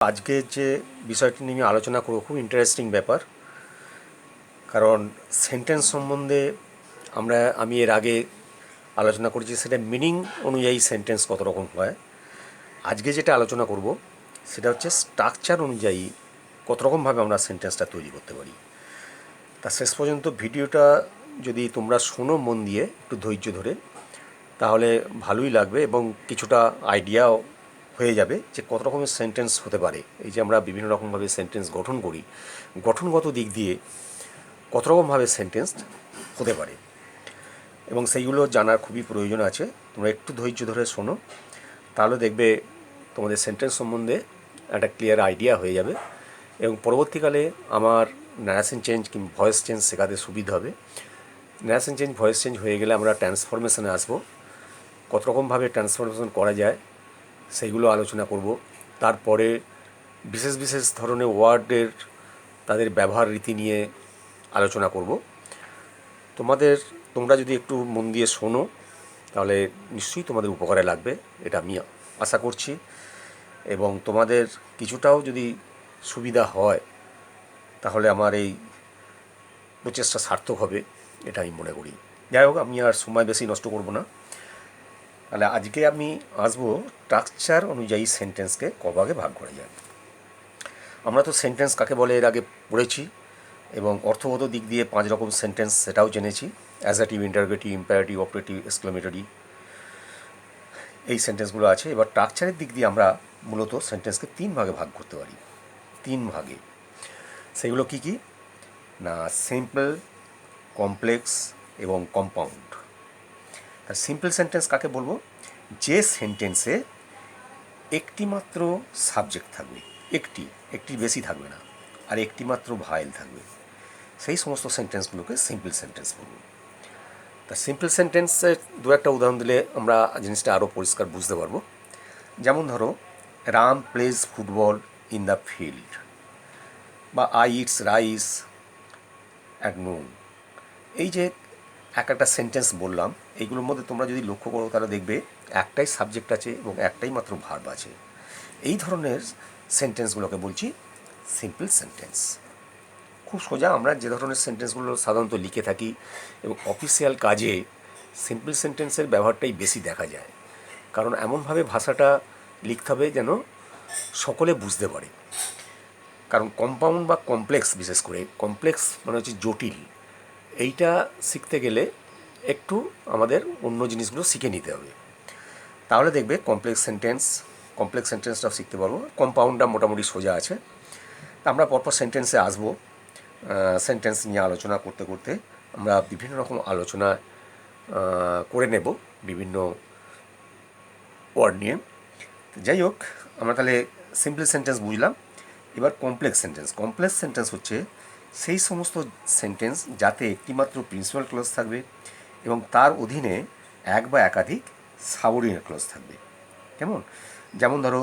আজকে যে বিষয়টি নিয়ে আলোচনা করব খুব ইন্টারেস্টিং ব্যাপার, কারণ সেন্টেন্স সম্বন্ধে আমি এর আগে আলোচনা করেছি, সেটা মিনিং অনুযায়ী সেন্টেন্স কত রকম হয়। আজকে যেটা আলোচনা করব সেটা হচ্ছে স্ট্রাকচার অনুযায়ী কত রকমভাবে আমরা সেন্টেন্সটা তৈরি করতে পারি। তা শেষ পর্যন্ত ভিডিওটা যদি তোমরা শোনো মন দিয়ে, একটু ধৈর্য ধরে, তাহলে ভালোই লাগবে এবং কিছুটা আইডিয়াও হয়ে যাবে যে কত রকমের সেন্টেন্স হতে পারে। এই যে আমরা বিভিন্ন রকমভাবে সেন্টেন্স গঠন করি, গঠনগত দিক দিয়ে কত রকমভাবে সেন্টেন্স হতে পারে এবং সেইগুলো জানার খুবই প্রয়োজন আছে। তোমরা একটু ধৈর্য ধরে শোনো, তাহলে দেখবে তোমাদের সেন্টেন্স সম্বন্ধে একটা ক্লিয়ার আইডিয়া হয়ে যাবে এবং পরবর্তীকালে আমার ন্যারেশন চেঞ্জ কিংবা ভয়েস চেঞ্জ শেখাতে সুবিধা হবে। ন্যারেশন চেঞ্জ, ভয়েস চেঞ্জ হয়ে গেলে আমরা ট্রান্সফরমেশনে আসবো, কত রকমভাবে ট্রান্সফরমেশন করা যায় সেইগুলো আলোচনা করব। তারপরে বিশেষ বিশেষ ধরনের ওয়ার্ডের তাদের ব্যবহার রীতি নিয়ে আলোচনা করব। তোমরা যদি একটু মন দিয়ে শোনো তাহলে নিশ্চয়ই তোমাদের উপকারে লাগবে, এটা আমি আশা করছি। এবং তোমাদের কিছুটাও যদি সুবিধা হয় তাহলে আমার এই প্রচেষ্টা সার্থক হবে, এটা আমি মনে করি। যাই হোক, আমি আর সময় বেশি নষ্ট করব না। তাহলে আজকে আমি আসবো স্ট্রাকচার অনুযায়ী সেন্টেন্সকে কভাগে ভাগ করা যায়। আমরা তো সেন্টেন্স কাকে বলে এর আগে পড়েছি এবং অর্থগত দিক দিয়ে 5 রকম সেন্টেন্স সেটাও জেনেছি: অ্যাজাটিভ, ইন্টারোগেটিভ, ইম্পারেটিভ, অপারেটিভ, এক্সক্লেমেটরি, এই সেন্টেন্সগুলো আছে। এবার স্ট্রাকচারের দিক দিয়ে আমরা মূলত সেন্টেন্সকে 3 ভাগে ভাগ করতে পারি। 3 ভাগে। সেগুলো কি কি না, সিম্পল, কমপ্লেক্স এবং কম্পাউন্ড। আর সিম্পল সেন্টেন্স কাকে বলবো? যে সেন্টেন্সে একটি মাত্র সাবজেক্ট থাকবে, একটি বেশি থাকবে না, আর একটি মাত্র ভায়েল থাকবে, সেই সমস্ত সেন্টেন্সগুলোকে সিম্পল সেন্টেন্স বলব। তা সিম্পল সেন্টেন্সের দু একটা উদাহরণ দিলে আমরা জিনিসটা আরও পরিষ্কার বুঝতে পারবো। যেমন ধরো, Ram plays football in the field, বা I eats rice at noon. এই যে একটা সেন্টেন্স বললাম, এইগুলোর মধ্যে তোমরা যদি লক্ষ্য করো তাহলে দেখবে একটাই সাবজেক্ট আছে এবং একটাই মাত্র ভার্ব আছে। এই ধরনের সেন্টেন্সগুলোকে বলছি সিম্পল সেন্টেন্স। খুব সোজা, আমরা যে ধরনের সেন্টেন্সগুলো সাধারণত লিখে থাকি এবং অফিসিয়াল কাজে সিম্পল সেন্টেন্সের ব্যবহারটাই বেশি দেখা যায়, কারণ এমনভাবে ভাষাটা লিখতে হবে যেন সকলে বুঝতে পারে। কারণ কম্পাউন্ড বা কমপ্লেক্স, বিশেষ করে কমপ্লেক্স মানে হচ্ছে জটিল, এইটা শিখতে গেলে একটু আমাদের অন্য জিনিসগুলো শিখে নিতে হবে, তাহলে দেখবে কমপ্লেক্স সেন্টেন্সটাও শিখতে পারবো। কম্পাউন্ডটা মোটামুটি সোজা আছে। আমরা পরপর সেন্টেন্সে আসবো। সেন্টেন্স নিয়ে আলোচনা করতে করতে আমরা বিভিন্ন রকম আলোচনা করে নেব বিভিন্ন ওয়ার্ড নিয়ে। যাই হোক, আমরা তাহলে সিম্পল সেন্টেন্স বুঝলাম। এবার কমপ্লেক্স সেন্টেন্স হচ্ছে সেই সমস্ত সেন্টেন্স যাতে একটিমাত্র প্রিন্সিপাল ক্লজ থাকবে এবং তার অধীনে এক বা একাধিক সাবঅর্ডিনেট ক্লজ থাকবে। যেমন ধরো,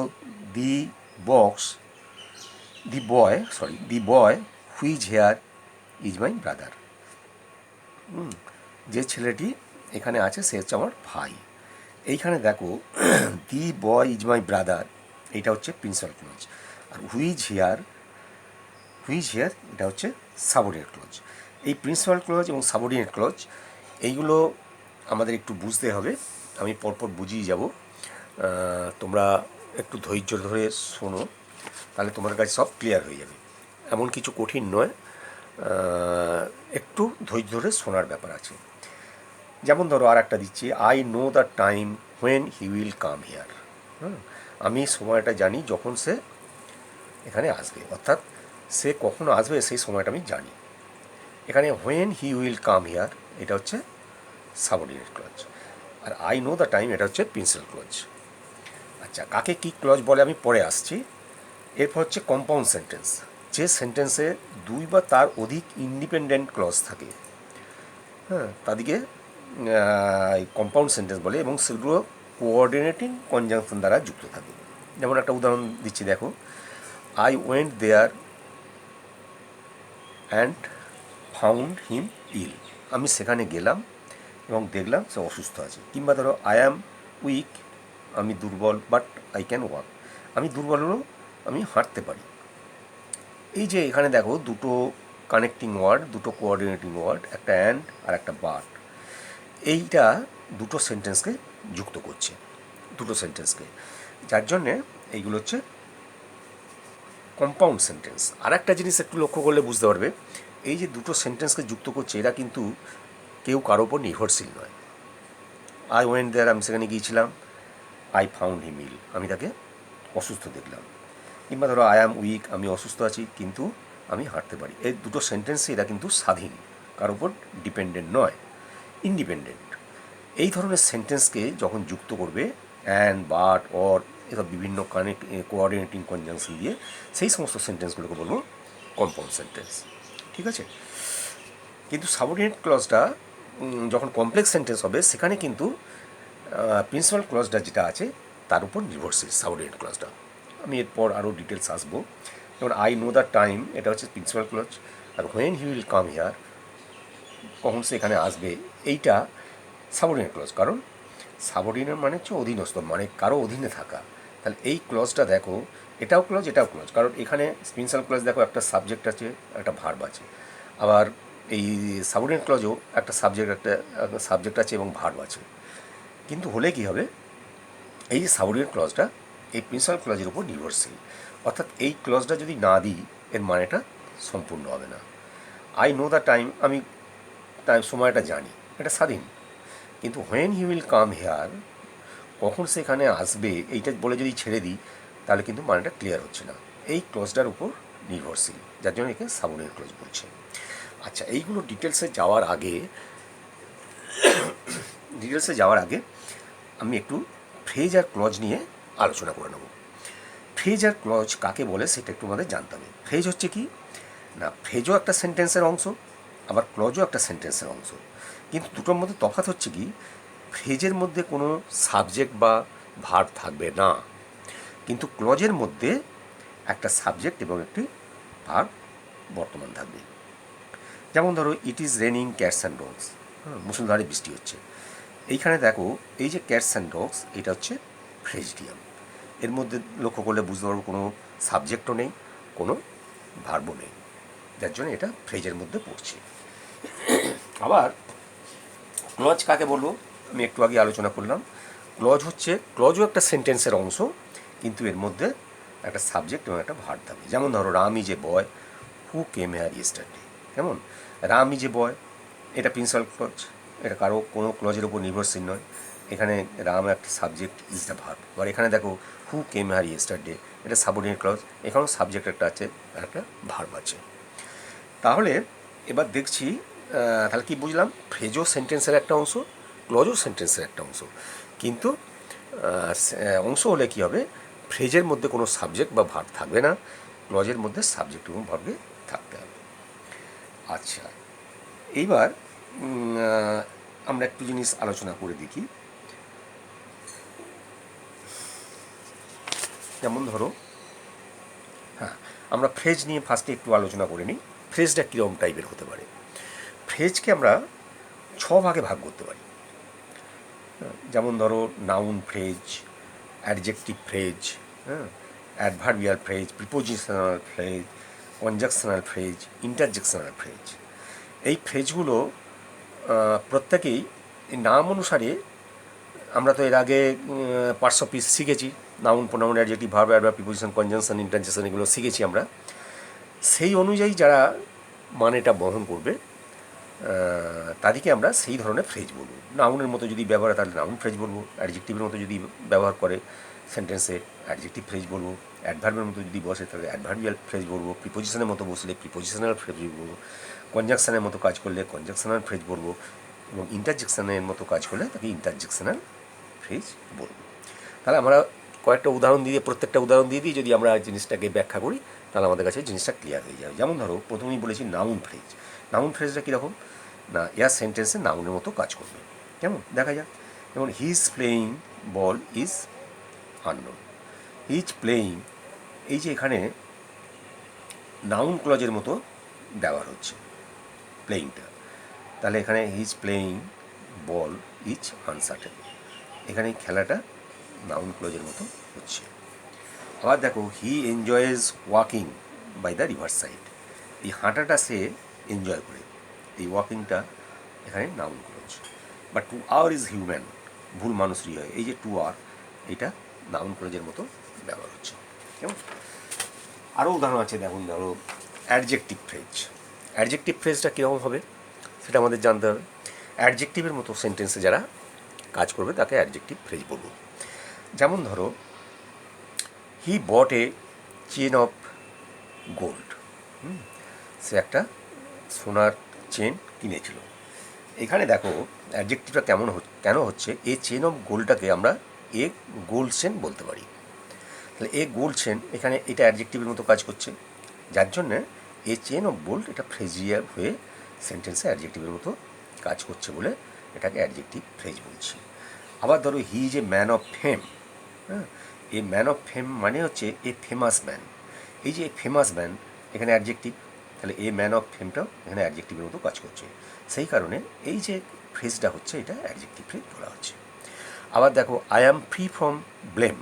the boy which here is my brother. যে ছেলেটি এখানে আছে সে হচ্ছে আমার ভাই। এইখানে দেখো, দি বয় ইজ মাই ব্রাদার, এটা হচ্ছে প্রিন্সিপাল ক্লজ, আর হুইচ হিয়ার এটা হচ্ছে সাবঅর্ডিনেট ক্লজ। এই প্রিন্সিপাল ক্লজ এবং সাবঅর্ডিনেট ক্লজ এইগুলো আমাদের একটু বুঝতে হবে। আমি পরপর বুঝিয়ে যাব, তোমরা একটু ধৈর্য ধরে শোনো, তাহলে তোমার কাছে সব ক্লিয়ার হয়ে যাবে। এমন কিছু কঠিন নয়, একটু ধৈর্য ধরে শোনার ব্যাপার আছে। যেমন ধরো, আর একটা দিচ্ছি, I know the time when he will come here. আমি সময়টা জানি যখন সে এখানে আসবে, অর্থাৎ সে কখন আসবে সেই সময়টা আমি জানি। এখানে when he will come here এটা হচ্ছে সাবঅর্ডিনেট ক্লজ, আর আই নো দ্য টাইম এটা হচ্ছে প্রিন্সিপাল ক্লজ। আচ্ছা, কাকে কী ক্লজ বলে আমি পরে আসছি। এরপর হচ্ছে কম্পাউন্ড সেন্টেন্স, যে সেন্টেন্সে 2 বা তার অধিক ইন্ডিপেন্ডেন্ট ক্লজ থাকে, তাদেরকে কম্পাউন্ড সেন্টেন্স বলে এবং সেগুলো কোঅর্ডিনেটিং কনজাংশন দ্বারা যুক্ত থাকে। যেমন একটা উদাহরণ দিচ্ছি, দেখো, I went there and found him ill. আমি সেখানে গেলাম এবং দেখলাম সে অসুস্থ আছে। কিংবা ধরো, আই অ্যাম উইক, আমি দুর্বল, বাট আই ক্যান ওয়াক। আমি দুর্বল হলেও আমি হাঁটতে পারি। এই যে এখানে দেখো দুটো কানেক্টিং ওয়ার্ড, দুটো কোঅর্ডিনেটিং ওয়ার্ড, একটা অ্যান্ড আর একটা বাট, এইটা দুটো সেন্টেন্সকে যুক্ত করছে, দুটো সেন্টেন্সকে, যার জন্যে এইগুলো হচ্ছে কম্পাউন্ড সেন্টেন্স। আর একটা জিনিস একটু লক্ষ্য করলে বুঝতে পারবে, এই যে দুটো সেন্টেন্সকে যুক্ত করছে এরা কিন্তু কেউ কারো ওপর নির্ভরশীল নয়। আই ওয়েন্ট দেয়ার, আমি সেখানে গিয়েছিলাম। আই ফাউন্ড হিম ইল, আমি তাকে অসুস্থ দেখলাম। কিংবা ধরো আই অ্যাম উইক, আমি অসুস্থ আছি কিন্তু আমি হাঁটতে পারি। এই দুটো সেন্টেন্সে এরা কিন্তু স্বাধীন, কারোর উপর ডিপেন্ডেন্ট নয়, ইন্ডিপেন্ডেন্ট। এই ধরনের সেন্টেন্সকে যখন যুক্ত করবে অ্যান্ড, বাট, অর, এসব বিভিন্ন কোঅর্ডিনেটিং কনজাংশন দিয়ে, সেই সমস্ত সেন্টেন্সগুলোকে বলবো কম্পাউন্ড সেন্টেন্স। ঠিক আছে? কিন্তু সাবঅর্ডিনেট ক্লজটা যখন কমপ্লেক্স সেন্টেন্স হবে সেখানে কিন্তু প্রিন্সিপাল ক্লজটা যেটা আছে তার উপর নির্ভরশীল সাবঅর্ডিনেট ক্লজটা। আমি এরপর আরও ডিটেলস আসবো। যেমন আই নো দ্য টাইম, এটা হচ্ছে প্রিন্সিপাল ক্লজ। আর when he will come here, কখন সে এখানে আসবে, এইটা সাবঅর্ডিনেট ক্লজ। কারণ সাবঅর্ডিনেট মানে হচ্ছে অধীনস্থ, মানে কারো অধীনে থাকা। তাহলে এই ক্লজটা দেখো, এটাও ক্লজ এটাও ক্লজ, কারণ এখানে প্রিন্সিপাল ক্লজ দেখো একটা সাবজেক্ট আছে, একটা ভার্ব আছে। আবার এই সাবঅর্ডিনেট ক্লজও একটা সাবজেক্ট আছে এবং ভার্ব আছে। কিন্তু হলে কী হবে, এই যে সাবঅর্ডিনেট ক্লজটা এই প্রিন্সিপাল ক্লজের উপর নির্ভরশীল। অর্থাৎ এই ক্লজটা যদি না দিই এর মানেটা সম্পূর্ণ হবে না। আই নো দ্য টাইম, আমি সময়টা জানি, এটা স্বাধীন। কিন্তু when he will come here, কখন সেখানে আসবে, এইটা বলে যদি ছেড়ে দিই তাহলে কিন্তু মানেটা ক্লিয়ার হচ্ছে না। এই ক্লজটার উপর নির্ভরশীল, যার জন্য একে সাবঅর্ডিনেট ক্লজ বলছে। আচ্ছা, এইগুলো ডিটেলসে যাওয়ার আগে আমি একটু ফ্রেজ আর ক্লজ নিয়ে আলোচনা করে নেব। ফ্রেজ আর ক্লজ কাকে বলে সেটা একটু আমাদের জানতে হবে। ফ্রেজ হচ্ছে কি না, ফ্রেজও একটা সেন্টেন্সের অংশ, আবার ক্লজও একটা সেন্টেন্সের অংশ। কিন্তু দুটোর মধ্যে তফাৎ হচ্ছে কি, ফ্রেজের মধ্যে কোনো সাবজেক্ট বা ভার্ব থাকবে না, কিন্তু ক্লজের মধ্যে একটা সাবজেক্ট এবং একটি ভার্ব বর্তমান থাকবে। যেমন ধরো it is raining cats and dogs, মুষলধারে বৃষ্টি হচ্ছে। এইখানে দেখো এই যে ক্যাটস অ্যান্ড ডগস, এটা হচ্ছে ফ্রেজডিয়াম। এর মধ্যে লক্ষ্য করলে বুঝতে পারবো কোনো সাবজেক্টও নেই, কোনো ভার্বও নেই, যার জন্য এটা ফ্রেজের মধ্যে পড়ছে। আবার ক্লজ কাকে বলবো, আমি একটু আগে আলোচনা করলাম। ক্লজও একটা সেন্টেন্সের অংশ, কিন্তু এর মধ্যে একটা সাবজেক্ট এবং একটা ভার্ব থাকবে। যেমন ধরো Ram is a boy who came here yesterday. কেমন, রাম ইজ এ বয়, এটা প্রিন্সিপাল ক্লজ, এটা কোনো ক্লজের উপর নির্ভরশীল নয়। এখানে রাম একটা সাবজেক্ট, ইজ দ্য ভার্ব। এবার এখানে দেখো হু কেম হেয়ার ইয়েস্টারডে, এটা সাবঅর্ডিনেট ক্লজ, এখানেও সাবজেক্ট একটা আছে আর একটা ভার্ব আছে। তাহলে এবার দেখছি, তাহলে কি বুঝলাম, ফ্রেজও সেন্টেন্সের একটা অংশ, ক্লজও সেন্টেন্সের একটা অংশ। কিন্তু অংশ হলে কী হবে, ফ্রেজের মধ্যে কোনো সাবজেক্ট বা ভার্ব থাকবে না, ক্লজের মধ্যে সাবজেক্ট এবং ভার্বে থাকতে হবে। আচ্ছা, এইবার আমরা একটু জিনিস আলোচনা করে দেখি। যেমন ধরো, হ্যাঁ, আমরা ফ্রেজ নিয়ে ফার্স্টে একটু আলোচনা করে নিই। ফ্রেজটা কীরকম টাইপের হতে পারে। ফ্রেজকে আমরা 6 ভাগে ভাগ করতে পারি। যেমন ধরো noun phrase, adjective phrase, adverbial phrase, prepositional phrase, conjunctional phrase, interjectional phrase. এই ফ্রেজগুলো প্রত্যেকেই নাম অনুসারে, আমরা তো এর আগে পার্টস অফ স্পিচ শিখেছি, noun, pronoun, adjective, verb, adverb, preposition, conjunction, interjection, এগুলো শিখেছি আমরা। সেই অনুযায়ী যারা মানেটা বহন করবে তাদেরকে আমরা সেই ধরনের ফ্রেজ বলবো। নাউনের মতো যদি ব্যবহার হয় তাহলে নাউন ফ্রেজ বলবো, অ্যাডজেক্টিভের মতো যদি ব্যবহার করে সেন্টেন্সে অ্যাডজেক্টিভ ফ্রেজ বলবো, অ্যাডভার্বের মতো যদি বসে তাহলে অ্যাডভার্বিয়াল ফ্রেজ বলবো, প্রিপোজিশনের মতো বসলে প্রিপোজিশনাল ফ্রেজ বলবো, কনজাংশনের মতো কাজ করলে কনজাংশনাল ফ্রেজ বলবো, এবং ইন্টারজেকশনের মতো কাজ করলে তাকে ইন্টারজেকশনাল ফ্রেজ বলবো। তাহলে আমরা কয়েকটা উদাহরণ দিয়ে, প্রত্যেকটা উদাহরণ দিয়ে যদি আমরা জিনিসটাকে ব্যাখ্যা করি তাহলে আমাদের কাছে জিনিসটা ক্লিয়ার হয়ে যাবে। যেমন ধরো প্রথমেই বলেছি নাউন ফ্রেজ। নাউন ফ্রেজটা কীরকম না, এয়ার সেন্টেন্সে নাউনের মতো কাজ করবে। কেমন, দেখা যাক। যেমন he is playing ball is unknown. He is playing, এই যে এখানে নাউন ক্লজের মতো ব্যবহার হচ্ছে প্লেয়িংটা, তাহলে এখানে he is playing ball is uncertain, এখানে খেলাটা নাউন ক্লজের মতো হচ্ছে। আবার দেখো he enjoys walking by the river side, এই হাঁটাটা সে এনজয় করে, এই ওয়াকিংটা এখানে নাউন ক্লজ। বা টু আওয়ার ইজ হিউম্যান, ভুল মানুষই হয়, এই যে টু আওয়ার এটা নাউন ক্লজের মতো ব্যবহার হচ্ছে। কেমন? আরও উদাহরণ আছে, দেখুন ধরো অ্যাডজেক্টিভ ফ্রেজ। অ্যাডজেক্টিভ ফ্রেজটা কীরকম হবে সেটা আমাদের জানতে হবে। অ্যাডজেক্টিভের মতো সেন্টেন্সে যারা কাজ করবে তাকে অ্যাডজেক্টিভ ফ্রেজ বলবো। যেমন ধরো হি বট এ চেন অফ গোল্ড, সে একটা সোনার চেন কিনেছিল। এখানে দেখো অ্যাডজেক্টিভটা কেন হচ্ছে, এ চেন অফ গোল্ডটাকে আমরা এ গোল্ড চেন বলতে পারি। তাহলে এ গোল্ড চেন এখানে এটা অ্যাডজেক্টিভের মতো কাজ করছে, যার জন্যে এ চেন অফ গোল্ড এটা ফ্রেজিয়ার হয়ে সেন্টেন্সে অ্যাডজেক্টিভের মতো কাজ করছে বলে এটাকে অ্যাডজেক্টিভ ফ্রেজ বলছি। আবার ধরো he is a man of fame, হ্যাঁ, এ ম্যান অফ ফেম মানে হচ্ছে এ ফেমাস ম্যান, এই যে ফেমাস ম্যান এখানে অ্যাডজেক্টিভ, তাহলে এ ম্যান অফ ফেমটাও এখানে অ্যাডজেক্টিভের মতো কাজ করছে, সেই কারণে এই যে ফ্রেজটা হচ্ছে এটা অ্যাডজেক্টিভ ফ্রেজ বলা হচ্ছে। আবার দেখো I am free from blame,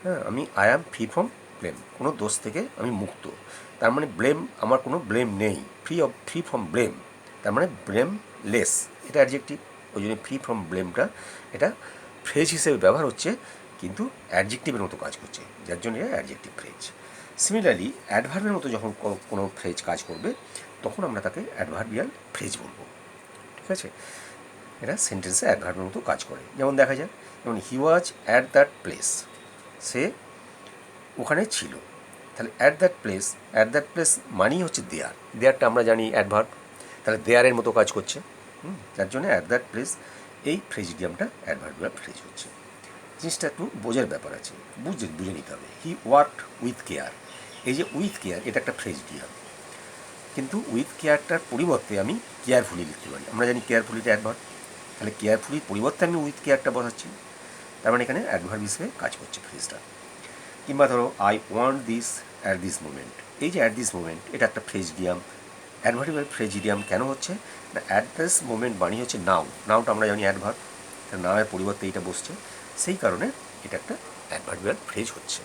হ্যাঁ, I am free from blame, কোনো দোষ থেকে আমি মুক্ত, তার মানে ব্লেম, আমার কোনো ব্লেম নেই, ফ্রি ফ্রম ব্লেম, তার মানে ব্লেম লেস, এটা অ্যাডজেক্টিভ, ওই জন্য ফ্রি ফ্রম ব্লেমটা এটা ফ্রেজ হিসেবে ব্যবহার হচ্ছে কিন্তু অ্যাডজেক্টিভের মতো কাজ করছে, যার জন্য এটা অ্যাডজেক্টিভ ফ্রেজ। সিমিলারলি অ্যাডভার্বের মতো যখন কোনো ফ্রেজ কাজ করবে তখন আমরা তাকে অ্যাডভার্বিয়াল ফ্রেজ বলবো। ঠিক আছে, এটা সেন্টেন্সে অ্যাডভার্বের মতো কাজ করে। যেমন দেখা যায়, যেমন হি ওয়াজ অ্যাট দ্যাট প্লেস, সে ওখানে ছিল। তাহলে অ্যাট দ্যাট প্লেস মানেই হচ্ছে দেয়ার, দেয়ারটা আমরা জানি অ্যাডভার্ব, তাহলে দেয়ারের মতো কাজ করছে, যার জন্য অ্যাট দ্যাট প্লেস এই ফ্রেজিডিয়ামটা অ্যাডভার্বিয়াল ফ্রেজ হচ্ছে। জিনিসটা একটু বোঝার ব্যাপার আছে, বুঝে নিতে হবে। হি ওয়ার্কড উইথ কেয়ার, এই যে উইথ কেয়ার এটা একটা ফ্রেজিডিয়াম, কিন্তু উইথ কেয়ারটার পরিবর্তে আমি কেয়ারফুলি লিখতে পারি, আমরা জানি কেয়ারফুলিটা অ্যাডভার্ব, তাহলে কেয়ারফুলির পরিবর্তে আমি উইথ কেয়ারটা বসাচ্ছি, তার মানে এখানে অ্যাডভার্ব হিসেবে কাজ করছে ফ্রেজটা। কিংবা ধরো I want this at this moment, এই যে অ্যাট দিস মোমেন্ট এটা একটা ফ্রেজিডিয়াম, অ্যাডভার্টিবল ফ্রেজিডিয়াম কেন হচ্ছে না, অ্যাট দিস মোমেন্ট বানিয়ে হচ্ছে নাউনটা আমরা জানি অ্যাডভার্ব, নামের পরিবর্তে এইটা বসছে, সেই কারণে এটা একটা অ্যাডভার্টিবল ফ্রেজ হচ্ছে।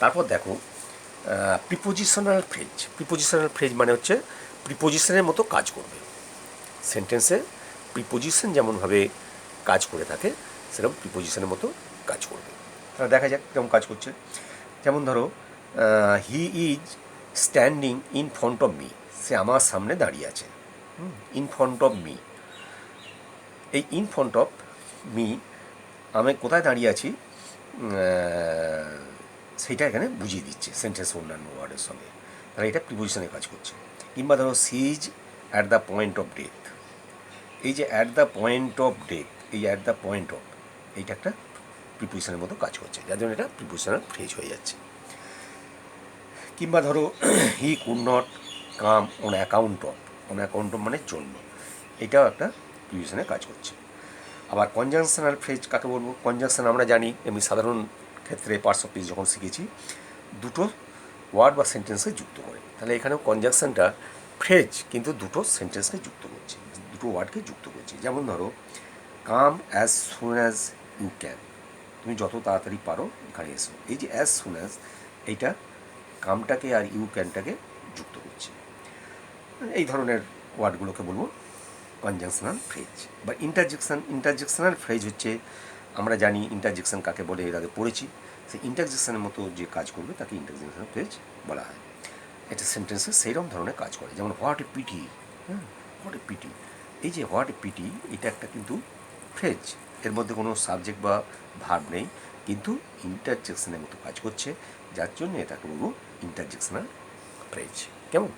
তারপর দেখো প্রিপোজিশনাল ফ্রেজ মানে হচ্ছে প্রিপোজিশনের মতো কাজ করবে, সেন্টেন্সে প্রিপোজিশন যেমনভাবে কাজ করে থাকে সেরকম প্রিপোজিশনের মতো কাজ করবে। তাহলে দেখা যাক কেমন কাজ করছে। যেমন ধরো he is standing in front of me, সে আমার সামনে দাঁড়িয়ে আছে, ইন ফ্রন্ট অফ মি, এই ইন ফ্রন্ট অফ মি আমি কোথায় দাঁড়িয়ে আছি সেইটা এখানে বুঝিয়ে দিচ্ছে সেন্টেন্স অন্যান্য ওয়ার্ডের সঙ্গে, তাহলে এটা প্রিপোজিশনে কাজ করছে। কিংবা ধরো she is at the point of death, এই যে at the point of death, এই অ্যাট দ্য পয়েন্ট অফ এইটা একটা প্রিপোজিশনের মতো কাজ করছে, যার জন্য এটা প্রিপোজিশনাল ফ্রেজ হয়ে যাচ্ছে। কিংবা ধরো he could not come on account of মানে জন্য, এটাও একটা প্রিপোজিশনে কাজ করছে। আবার কনজাংশনাল ফ্রেজ কাকে বলবো, কনজাংশন আমরা জানি এমনি সাধারণ ক্ষেত্রে পার্টস অফ স্পিচ যখন শিখেছি দুটো ওয়ার্ড বা সেন্টেন্সকে যুক্ত করে, তাহলে এখানেও কনজাংশনটা ফ্রেজ কিন্তু দুটো সেন্টেন্সকে যুক্ত করছে, দুটো ওয়ার্ডকে যুক্ত করছে। যেমন ধরো come as soon as you can, তুমি যত তাড়াতাড়ি পারো এখানে এসো, এই যে অ্যাজ সুন অ্যাজ এইটা কামটাকে আর ইউ ক্যানটাকে যুক্ত করছে, এই ধরনের ওয়ার্ডগুলোকে বলবো কনজাংশনাল ফ্রেজ। বা ইন্টারজেকশনাল ফ্রেজ হচ্ছে, আমরা জানি ইন্টারজেকশন কাকে বলে, এর আগে পড়েছি, সেই ইন্টারজেকশনের মতো যে কাজ করবে তাকে ইন্টারজেকশনাল ফ্রেজ বলা হয়, এটা সেন্টেন্সে সেইরকম ধরনের কাজ করে। যেমন what a pity, what a pity, এই যে হোয়াট এ পিটি এটা একটা কিন্তু ফ্রেজ, এর মধ্যে কোনো সাবজেক্ট বা ভার্ব নেই, কিন্তু ইন্টারজেকশনের মতো কাজ করছে, যার জন্য এটাকে বলবো ইন্টারজেকশনাল ফ্রেজ। কেমন?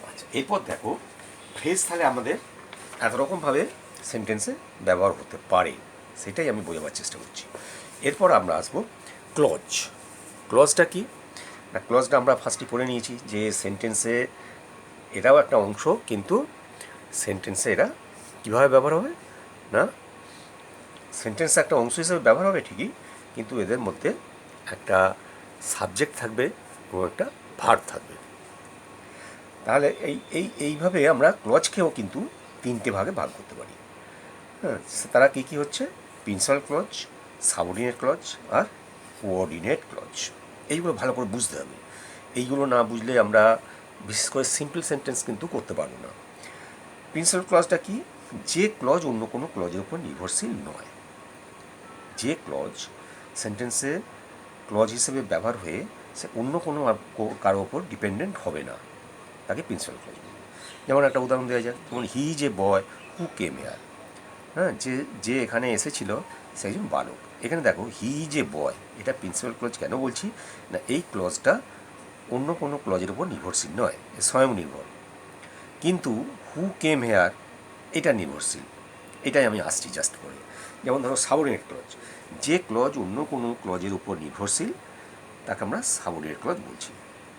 আচ্ছা, এরপর দেখো ফ্রেজ তাহলে আমাদের এত রকমভাবে সেন্টেন্সে ব্যবহার হতে পারে, সেটাই আমি বোঝাবার চেষ্টা করছি। এরপর আমরা আসবো ক্লজটা কি না, ক্লজটা আমরা ফার্স্টই পড়ে নিয়েছি যে সেন্টেন্সে এটাও একটা অংশ, কিন্তু সেন্টেন্সে এরা কীভাবে ব্যবহার হবে না, সেন্টেন্সে একটা অংশ হিসেবে ব্যবহার হবে ঠিকই, কিন্তু এদের মধ্যে একটা সাবজেক্ট থাকবে এবং একটা ভার্ব থাকবে। তাহলে এইভাবে আমরা ক্লজকেও কিন্তু তিনটে ভাগে ভাগ করতে পারি। হ্যাঁ, তারা কী কী হচ্ছে, প্রিন্সিপাল ক্লজ, সাবঅর্ডিনেট ক্লজ আর কোঅর্ডিনেট ক্লজ। এইগুলো ভালো করে বুঝতে হবে। এইগুলো না বুঝলে আমরা বিশেষ করে সিম্পল সেন্টেন্স কিন্তু করতে পারবো না। প্রিন্সিপাল ক্লজটা কি? যে ক্লজ অন্য কোনো ক্লজের উপর নির্ভরশীল নয়, যে ক্লজ সেন্টেন্সে ক্লজ হিসেবে ব্যবহার হয়ে সে অন্য কোনো কারো ওপর ডিপেন্ডেন্ট হবে না, তাকে প্রিন্সিপাল ক্লজ বলবে। যেমন একটা উদাহরণ দেওয়া যাক, যেমন he is a boy who came here. হ্যাঁ, যে যে এখানে এসেছিল সে একজন বালক। এখানে দেখো হি ইজ এ বয়, এটা প্রিন্সিপাল ক্লজ কেন বলছি না, এই ক্লজটা অন্য কোনো ক্লজের উপর নির্ভরশীল নয়, স্বয়ং নির্ভর। কিন্তু হু কেম হেয়ার এটা নির্ভরশীল, এটাই আমি আসছি জাস্ট করে। যেমন ধরো সাবঅর্ডিনেট ক্লজ, যে ক্লজ অন্য কোনো ক্লজের উপর নির্ভরশীল তাকে আমরা সাবঅর্ডিনেট ক্লজ বলছি।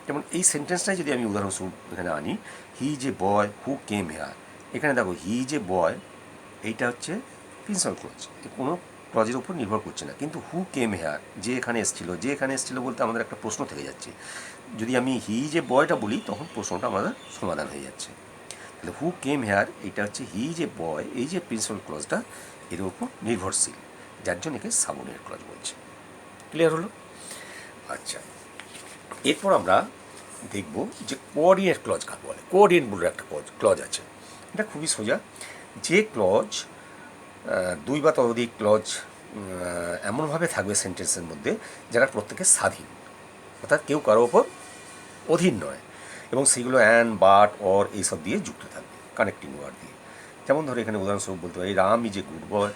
যেমন এই সেন্টেন্সটাই যদি আমি উদাহরণস্বরূপ এখানে আনি, he is a boy who came here. এখানে দেখো হি ইজ এ বয়, এইটা হচ্ছে প্রিন্সিপাল ক্লজ, কোনো ক্লজের উপর নির্ভর করছে না। কিন্তু হু কেম হেয়ার, যে এখানে এসেছিলো, যে এখানে এসেছিলো বলতে আমাদের একটা প্রশ্ন থেকে যাচ্ছে। যদি আমি হি ইজ এ বয়টা বলি তখন প্রশ্নটা আমাদের সমাধান হয়ে যাচ্ছে। তাহলে হু কেম হেয়ার এটা হচ্ছে হি ইজ এ বয়, এই যে প্রিন্সিপাল ক্লজটা এর উপর নির্ভরশীল, যার জন্য একে সাবঅর্ডিনেট ক্লজ বলছে। ক্লিয়ার হলো? আচ্ছা, এরপর আমরা দেখব যে কোঅর্ডিনেট ক্লজ কাকে বলে। কোঅর্ডিনেট বলে একটা ক্লজ আছে, এটা খুবই সোজা। যে ক্লজ দুই বা ততোধিক ক্লজ এমনভাবে থাকবে সেন্টেন্সের মধ্যে যারা প্রত্যেকে স্বাধীন, অর্থাৎ কেউ কারো ওপর অধীন নয়, এবং সেগুলো অ্যান্ড বাট অর এইসব দিয়ে যুক্ত থাকবে, কানেক্টিং ওয়ার্ড দিয়ে। যেমন ধরো এখানে উদাহরণস্বরূপ বলতে পারি Ram is a good boy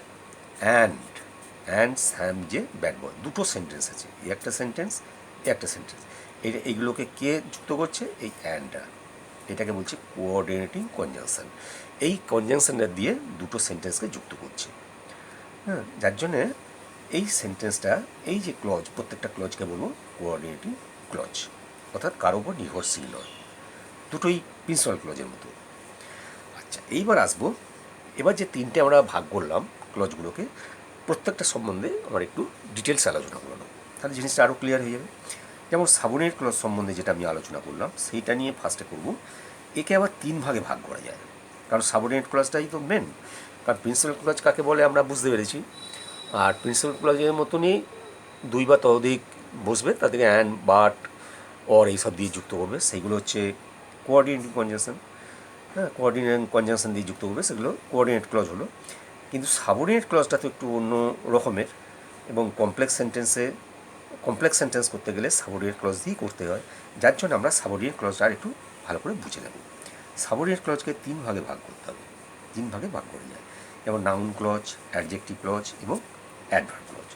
and Sam যে ব্যাড বয়। দুটো সেন্টেন্স আছে, এই একটা সেন্টেন্স, এই একটা সেন্টেন্স। এইগুলোকে কে যুক্ত করছে? এই অ্যান্ডটা, এটাকে বলছে কোঅর্ডিনেটিং কনজাংশন। এই কনজাংশনটা দিয়ে দুটো সেন্টেন্সকে যুক্ত করছে। হ্যাঁ, যার জন্যে এই সেন্টেন্সটা, এই যে ক্লজ, প্রত্যেকটা ক্লজকে বলবো কোঅর্ডিনেটিং ক্লজ, অর্থাৎ কারো উপর নির্ভরশীল নয়। দুটোই প্রিন্সিপাল ক্লজের মতো। আচ্ছা, এইবার আসবো, এবার যে তিনটে আমরা ভাগ করলাম ক্লজগুলোকে, প্রত্যেকটা সম্বন্ধে আমার একটু ডিটেলস আলোচনা করলাম, তাহলে জিনিসটা আরও ক্লিয়ার হয়ে যাবে। যেমন সাবঅর্ডিনেট ক্লজ সম্বন্ধে যেটা আমি আলোচনা করলাম সেইটা নিয়ে ফার্স্টে করব। একে আবার তিন ভাগে ভাগ করা যায়, কারণ সাবঅর্ডিনেট ক্লজটাই তো মেন। কারণ প্রিন্সিপাল ক্লজ কাকে বলে আমরা বুঝতে পেরেছি, আর প্রিন্সিপাল ক্লজের মতনই দুই বা ততোধিক বসবে, তাদেরকে অ্যান্ড বাট অর এইসব দিয়ে যুক্ত করবে, সেইগুলো হচ্ছে কোঅর্ডিনেটিং কনজাংশন। হ্যাঁ, কোঅর্ডিনেটিং কনজাংশন দিয়ে যুক্ত করবে, সেগুলো কোঅর্ডিনেট ক্লজ হলো। কিন্তু সাবঅর্ডিনেট ক্লজটা তো একটু অন্য রকমের, এবং কমপ্লেক্স সেন্টেন্স করতে গেলে সাবঅর্ডিনেট ক্লজ দিয়েই করতে হয়, যার জন্য আমরা সাবঅর্ডিনেট ক্লজটা আর একটু ভালো করে বুঝে নেব। সাবঅর্ডিনেট ক্লজকে তিন ভাগে ভাগ করতে হবে, তিন ভাগে ভাগ করে যায়। যেমন নাউন ক্লজ, অ্যাডজেক্টিভ ক্লজ এবং অ্যাডভার্ব ক্লজ।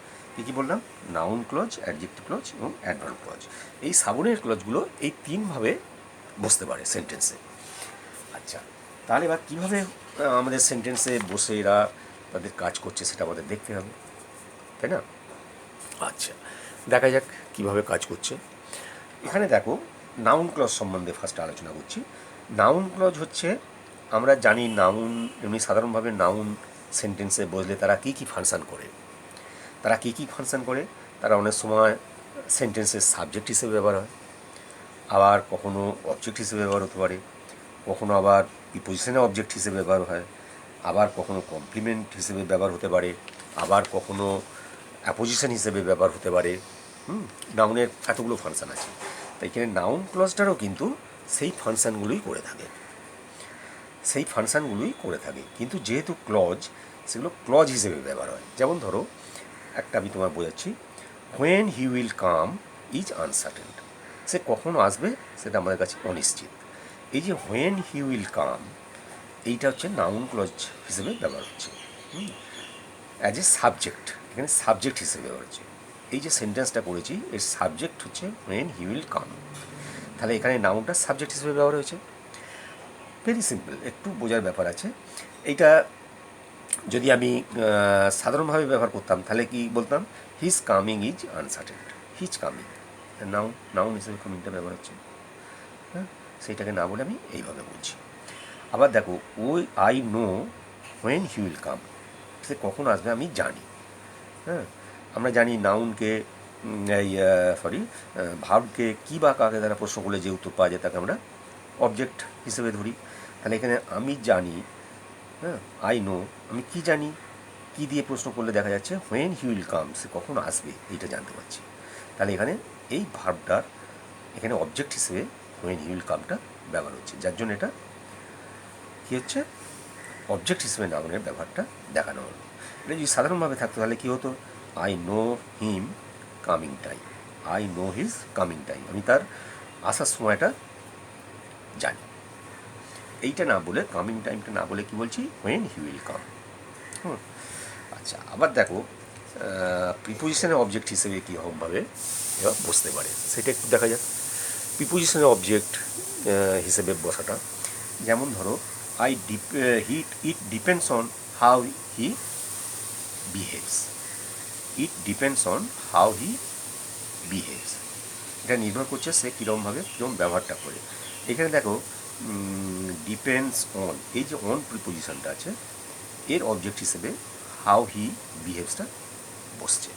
কী বললাম? নাউন ক্লজ, অ্যাডজেক্টিভ ক্লজ এবং অ্যাডভার্ব ক্লজ। এই সাবঅর্ডিনেট ক্লজগুলো এই তিনভাবে বসতে পারে সেন্টেন্সে। আচ্ছা, তাহলে এবার কীভাবে আমাদের সেন্টেন্সে বসে এরা তাদের কাজ করছে সেটা আমাদের দেখতে হবে, তাই না? আচ্ছা, দেখা যাক কীভাবে কাজ করছে। এখানে দেখো নাউন ক্লজ সম্বন্ধে ফার্স্ট আলোচনা করছি। নাউন ক্লজ হচ্ছে, আমরা জানি নাউন এমনি সাধারণভাবে নাউন সেন্টেন্সে বসলে তারা কী কী ফাংশান করে। তারা অনেক সময় সেন্টেন্সের সাবজেক্ট হিসেবে ব্যবহার হয়, আবার কখনো অবজেক্ট হিসেবে ব্যবহার হতে পারে, কখনো আবার প্রিপোজিশনে অবজেক্ট হিসেবে ব্যবহার হয়, আবার কখনো কমপ্লিমেন্ট হিসেবে ব্যবহার হতে পারে, আবার কখনো অ্যাপোজিশন হিসেবে ব্যবহার হতে পারে। নাউনের এতগুলো ফাংশান আছে, তাই এখানে নাউন ক্লজটারও কিন্তু সেই ফাংশানগুলোই করে থাকে। কিন্তু যেহেতু ক্লজ, সেগুলো ক্লজ হিসেবে ব্যবহার হয়। যেমন ধরো একটা আমি তোমার বোঝাচ্ছি, when he will come is uncertain. সে কখন আসবে সেটা আমাদের কাছে অনিশ্চিত। এই যে হোয়েন হি উইল কাম, এইটা হচ্ছে নাউন ক্লজ হিসেবে ব্যবহার হচ্ছে, অ্যাজ এ সাবজেক্ট, এখানে সাবজেক্ট হিসেবে ব্যবহার হচ্ছে। এই যে সেন্টেন্সটা করেছি এর সাবজেক্ট হচ্ছে হোয়েন হি উইল কাম, তাহলে এখানে নাউনটা সাবজেক্ট হিসেবে ব্যবহার হয়েছে। ভেরি সিম্পল, একটু বোঝার ব্যাপার আছে। এইটা যদি আমি সাধারণভাবে ব্যবহার করতাম তাহলে কি বলতাম? His coming is uncertain. His coming, noun হিসেবে কামিংটা ব্যবহার হচ্ছে। হ্যাঁ, সেইটাকে না বলে আমি এইভাবে বলছি। আবার দেখো, I know when he will come, সে কখন আসবে আমি জানি। হ্যাঁ, আমরা জানি নাউনকে ভার্বকে কী বা কাকে দ্বারা প্রশ্ন করলে যে উত্তর পাওয়া যায় তাকে আমরা অবজেক্ট হিসেবে ধরি। তাহলে এখানে আমি জানি, হ্যাঁ, আই নো, আমি কি জানি? কী দিয়ে প্রশ্ন করলে দেখা যাচ্ছে হোয়েন হি উইল কাম, সে কখন আসবে এইটা জানতে পারছি। তাহলে এখানে এই ভার্বটার এখানে অবজেক্ট হিসেবে হোয়েন হি উইল কামটা ব্যবহার হচ্ছে, যার জন্য এটা কী হচ্ছে অবজেক্ট হিসেবে নাউনের ব্যবহারটা দেখানো হলো। এটা যদি সাধারণভাবে থাকতো তাহলে কী হতো, I know him coming time, I know his coming time, আমি তার আসার সময়টা জানি। এইটা না বলে, কামিং টাইমটা না বলে কী বলছি, হোয়েন হি উইল কাম। আচ্ছা, আবার দেখো প্রিপোজিশনের অবজেক্ট হিসেবে কীরকমভাবে এবার বসতে পারে সেটা একটু দেখা যাক। প্রিপোজিশনের অবজেক্ট হিসেবে বসাটা, যেমন ধরো it depends on how he behaves, it depends on how he behaves, এটা নির্ভর করছে সে কীরকমভাবে কীরকম ব্যবহারটা করে। এখানে দেখো ডিপেন্ডস অন, এই যে অন প্রিপোজিশনটা আছে এর অবজেক্ট হিসেবে হাউ হি বিহেভসটা বসছে,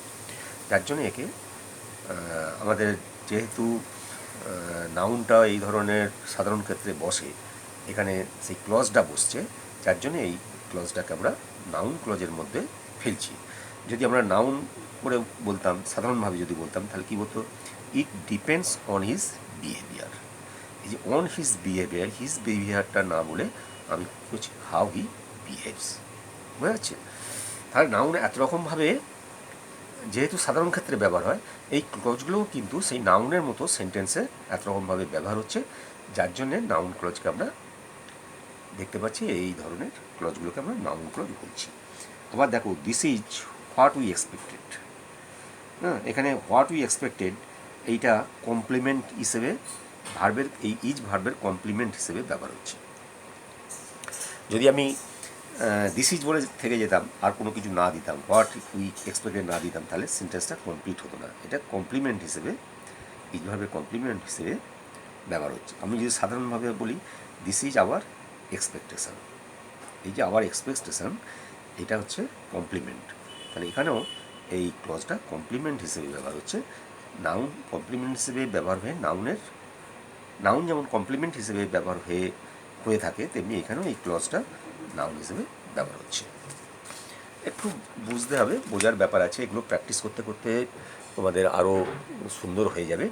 যার জন্য একে আমাদের যেহেতু নাউনটা এই ধরনের সাধারণ ক্ষেত্রে বসে, এখানে সেই ক্লজটা বসছে, যার জন্য এই ক্লজটাকে আমরা নাউন ক্লজের মধ্যে ফেলছি। যদি আমরা নাউন করে বলতাম, সাধারণভাবে যদি বলতাম, তাহলে কী বলতো, it depends on his behaviour. এই যে অন হিজ বিহেভিয়ার, হিজ বিহেভিয়ারটা না বলে আমি বলছি হাউ হি বিহেভস, বুঝা যাচ্ছে? তাহলে নাউন এত রকমভাবে যেহেতু সাধারণ ক্ষেত্রে ব্যবহার হয়, এই ক্লজগুলোও কিন্তু সেই নাউনের মতো সেন্টেন্সে এত রকমভাবে ব্যবহার হচ্ছে, যার জন্যে নাউন ক্লজকে আমরা দেখতে পাচ্ছি, এই ধরনের ক্লজগুলোকে আমরা নাউন ক্লজ বলছি। আবার দেখো this is what we expected, হ্যাঁ, এখানে হোয়াট উই এক্সপেক্টেড এইটা কমপ্লিমেন্ট হিসেবে ভার্বের, এই ইজ ভার্বের কমপ্লিমেন্ট হিসেবে ব্যবহার হচ্ছে। যদি আমি দিস ইজ বলে থেকে যেতাম আর কোনো কিছু না দিতাম, হোয়াট উই এক্সপেক্টেড না দিতাম, তাহলে সেন্টেন্সটা কমপ্লিট হতো না। এটা কমপ্লিমেন্ট হিসেবে, ইজ ভার্বের কমপ্লিমেন্ট হিসেবে ব্যবহার হচ্ছে। আমি যদি সাধারণভাবে বলি দিস ইজ আওয়ার এক্সপেকটেশন, এই যে আওয়ার এক্সপেকটেশন এটা হচ্ছে কমপ্লিমেন্ট, তাহলে এখানেও এই ক্লজটা কমপ্লিমেন্ট হিসেবে ব্যবহার হচ্ছে। নাউন কমপ্লিমেন্ট হিসেবে ব্যবহার হয়ে নাউনের, নাউন যেমন কমপ্লিমেন্ট হিসেবে ব্যবহার হয়ে থাকে, তেমনি এখানেও এই ক্লজটা নাউন হিসেবে ব্যবহার হচ্ছে। একটু বুঝতে হবে, বোঝার ব্যাপার আছে, এগুলো প্র্যাকটিস করতে করতে তোমাদের আরও সুন্দর হয়ে যাবে।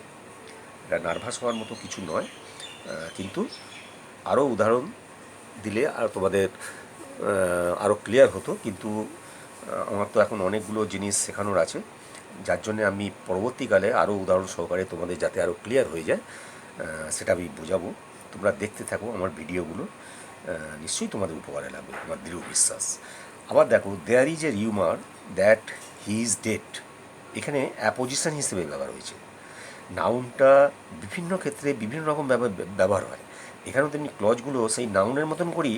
এটা নার্ভাস হওয়ার মতো কিছু নয়, কিন্তু আরও উদাহরণ দিলে আর তোমাদের আরও ক্লিয়ার হতো। কিন্তু আমার তো এখন অনেকগুলো জিনিস শেখানোর আছে, যার জন্যে আমি পরবর্তীকালে আরও উদাহরণ সহকারে তোমাদের যাতে আরও ক্লিয়ার হয়ে যায় সেটা আমি বোঝাবো। তোমরা দেখতে থাকো আমার ভিডিওগুলো, নিশ্চয়ই তোমাদের উপকারে লাগবে, আমার দৃঢ় বিশ্বাস। আবার দেখো there is a rumour that he is dead, এখানে অ্যাপোজিশন হিসেবে ব্যবহার হয়েছে। নাউনটা বিভিন্ন ক্ষেত্রে বিভিন্ন রকম ব্যবহার হয়, এখানেও তেমনি ক্লজগুলো সেই নাউনের মতন করেই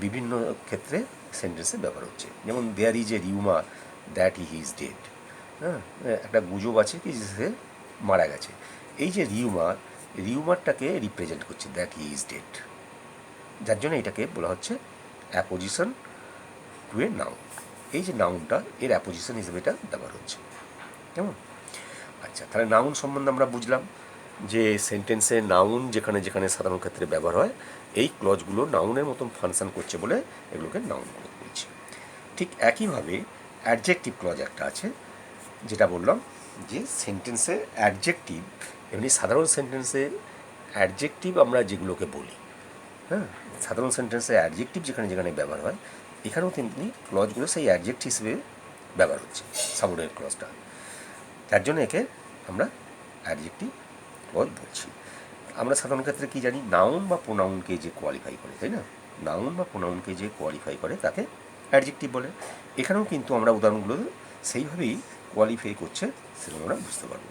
বিভিন্ন ক্ষেত্রে সেন্টেন্সে ব্যবহার হচ্ছে। যেমন there is a rumour that he is dead, হ্যাঁ, একটা গুজব আছে কি সে মারা গেছে। এই যে রিউমার, রিউমারটাকে রিপ্রেজেন্ট করছে দ্যাট হি ইজ ডেড, যার জন্য এটাকে বলা হচ্ছে অ্যাপোজিশন টু এ নাউন। এই যে নাউনটা এর অ্যাপোজিশন হিসেবে এটা ব্যবহার হচ্ছে, কেমন? আচ্ছা, তাহলে নাউন সম্বন্ধে আমরা বুঝলাম যে সেন্টেন্সে নাউন যেখানে যেখানে সাধারণ ক্ষেত্রে ব্যবহার হয়, এই ক্লজগুলো নাউনের মতন ফাংশন করছে বলে এগুলোকে নাউন ক্লজ বলছি। ঠিক একইভাবে অ্যাডজেক্টিভ ক্লজ একটা আছে, যেটা বললাম যে সেন্টেন্সে অ্যাডজেক্টিভ, এমনি সাধারণ সেন্টেন্সে অ্যাডজেক্টিভ আমরা যেগুলোকে বলি, হ্যাঁ, সাধারণ সেন্টেন্সে অ্যাডজেক্টিভ যেখানে যেখানে ব্যবহার হয়, এখানেও তেমনি ক্লজগুলো সেই অ্যাডজেক্টিভ হিসেবে ব্যবহার হচ্ছে, সাবঅর্ডিনেট ক্লজটা, যার জন্য একে আমরা অ্যাডজেক্টিভ ক্লজ বলছি। আমরা সাধারণ ক্ষেত্রে কী জানি, নাউন বা প্রোনাউনকে যে কোয়ালিফাই করে, তাই না, নাউন বা প্রোনাউনকে যে কোয়ালিফাই করে তাকে অ্যাডজেক্টিভ বলে। এখানেও কিন্তু আমরা উদাহরণগুলো সেইভাবেই কোয়ালিফাই করছে, সেরকম আমরা বুঝতে পারবো।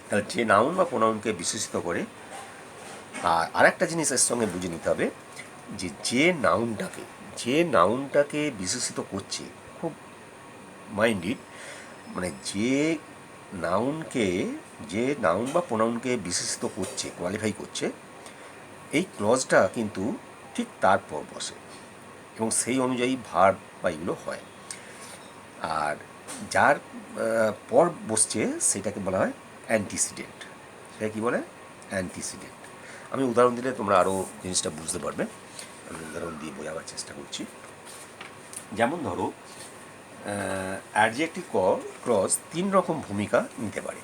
তাহলে যে নাউন বা প্রোনাউনকে বিশেষিত করে, আর আরেকটা জিনিস এর সঙ্গে বুঝে নিতে হবে যে যে নাউনটাকে বিশেষিত করছে, খুব মাইন্ডেড, মানে যে নাউন বা প্রোনাউনকে বিশেষিত করছে, কোয়ালিফাই করছে, এই ক্লজটা কিন্তু ঠিক তারপর বসে এবং সেই অনুযায়ী ভার্ব বা এগুলো হয়। আর যার পর বসছে সেটাকে বলা হয় অ্যান্টিসিডেন্ট। সেটা কী বলে? অ্যান্টিসিডেন্ট। আমি উদাহরণ দিলে তোমরা আরও জিনিসটা বুঝতে পারবে। আমি উদাহরণ দিয়ে বোঝাবার চেষ্টা করছি। যেমন ধরো অ্যাডজেক্টিভ ক্লজ তিন রকম ভূমিকা নিতে পারে।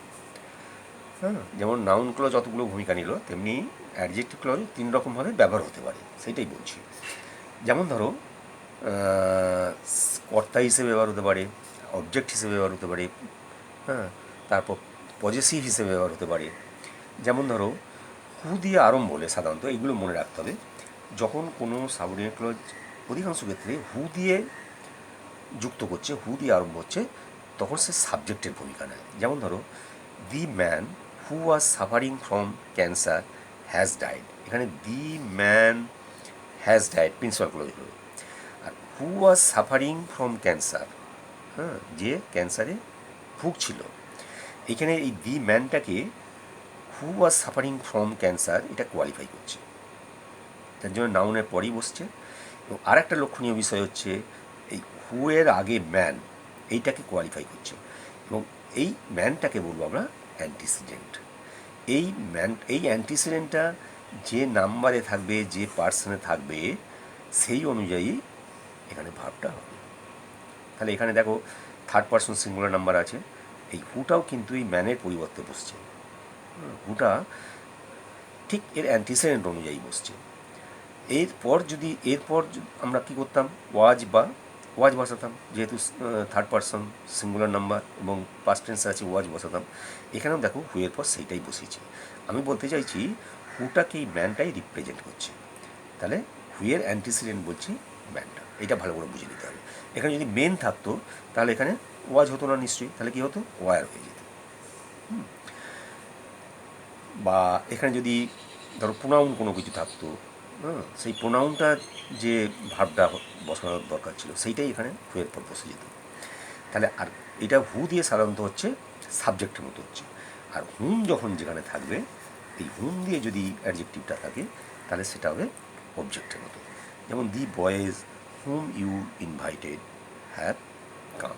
হ্যাঁ, যেমন নাউন ক্লজ যতগুলো ভূমিকা নিল, তেমনি অ্যাডজেক্টিভ ক্লজ তিন রকমভাবে ব্যবহার হতে পারে, সেটাই বলছি। যেমন ধরো কর্তা হিসেবে ব্যবহার হতে পারে, অবজেক্ট হিসেবে ব্যবহার হতে পারে, হ্যাঁ, তারপর পজেসিভ হিসেবে ব্যবহার হতে পারে। যেমন ধরো হু দিয়ে আরম্ভ হলে সাধারণত এইগুলো মনে রাখতে হবে, যখন কোনো সাবঅর্ডিনেট ক্লজ অধিকাংশ ক্ষেত্রে হু দিয়ে যুক্ত করছে, হু দিয়ে আরম্ভ হচ্ছে, তখন সে সাবজেক্টের ভূমিকা নেয়। যেমন ধরো the man who was suffering from cancer has died, এখানে the man has died principal clause হলো। আর who was suffering from cancer, হ্যাঁ, যে ক্যান্সারে ভুগছিল, এখানে এই দি ম্যানটাকে who was suffering from cancer এটা কোয়ালিফাই করছে, তার জন্য নাউনের পরেই বসছে। এবং আর একটা লক্ষণীয় বিষয় হচ্ছে এই হু এর আগে ম্যান, এইটাকে কোয়ালিফাই করছে, এবং এই ম্যানটাকে বলবো আমরা অ্যান্টিসিডেন্ট। এই অ্যান্টিসিডেন্টটা যে নাম্বারে থাকবে, যে পার্সনে থাকবে, সেই অনুযায়ী এখানে ভাবটা হবে। তাহলে এখানে দেখো থার্ড পার্সন সিঙ্গুলার নাম্বার আছে, এই হুটাও কিন্তু এই ম্যানের পরিবর্তে বসছে, হুটা ঠিক এর অ্যান্টিসিডেন্ট অনুযায়ী বসছে। এরপর আমরা কী করতাম, ওয়াজ বসাতাম, যেহেতু থার্ড পার্সন সিঙ্গুলার নাম্বার এবং পাস্ট টেন্স আছে, ওয়াজ বসাতাম। এখানেও দেখো হুয়ের পর সেইটাই বসিয়েছি। আমি বলতে চাইছি হুটাকে এই ম্যানটাই রিপ্রেজেন্ট করছে, তাহলে হুয়ের অ্যান্টিসিডেন্ট বলছি ম্যানটা, এটা ভালো করে বুঝে নিতে হবে। এখানে যদি মেন থাকতো তাহলে এখানে ওয়াজ হতো না নিশ্চয়ই, তাহলে কী হতো, ওয়ার হয়ে যেত। বা এখানে যদি ধরো প্রোনাউন কোনো কিছু থাকতো, সেই প্রোনাউনটা যে ভাবটা বসানোর দরকার ছিল সেইটাই এখানে হুয়ের পর বসে যেত। তাহলে আর এটা হু দিয়ে সাধারণত হচ্ছে সাবজেক্টের মতো হচ্ছে, আর হুম যখন যেখানে থাকবে, এই হুম দিয়ে যদি অ্যাডজেক্টিভটা থাকে তাহলে সেটা হবে অবজেক্টের মতো। যেমন the boys whom you invited have come,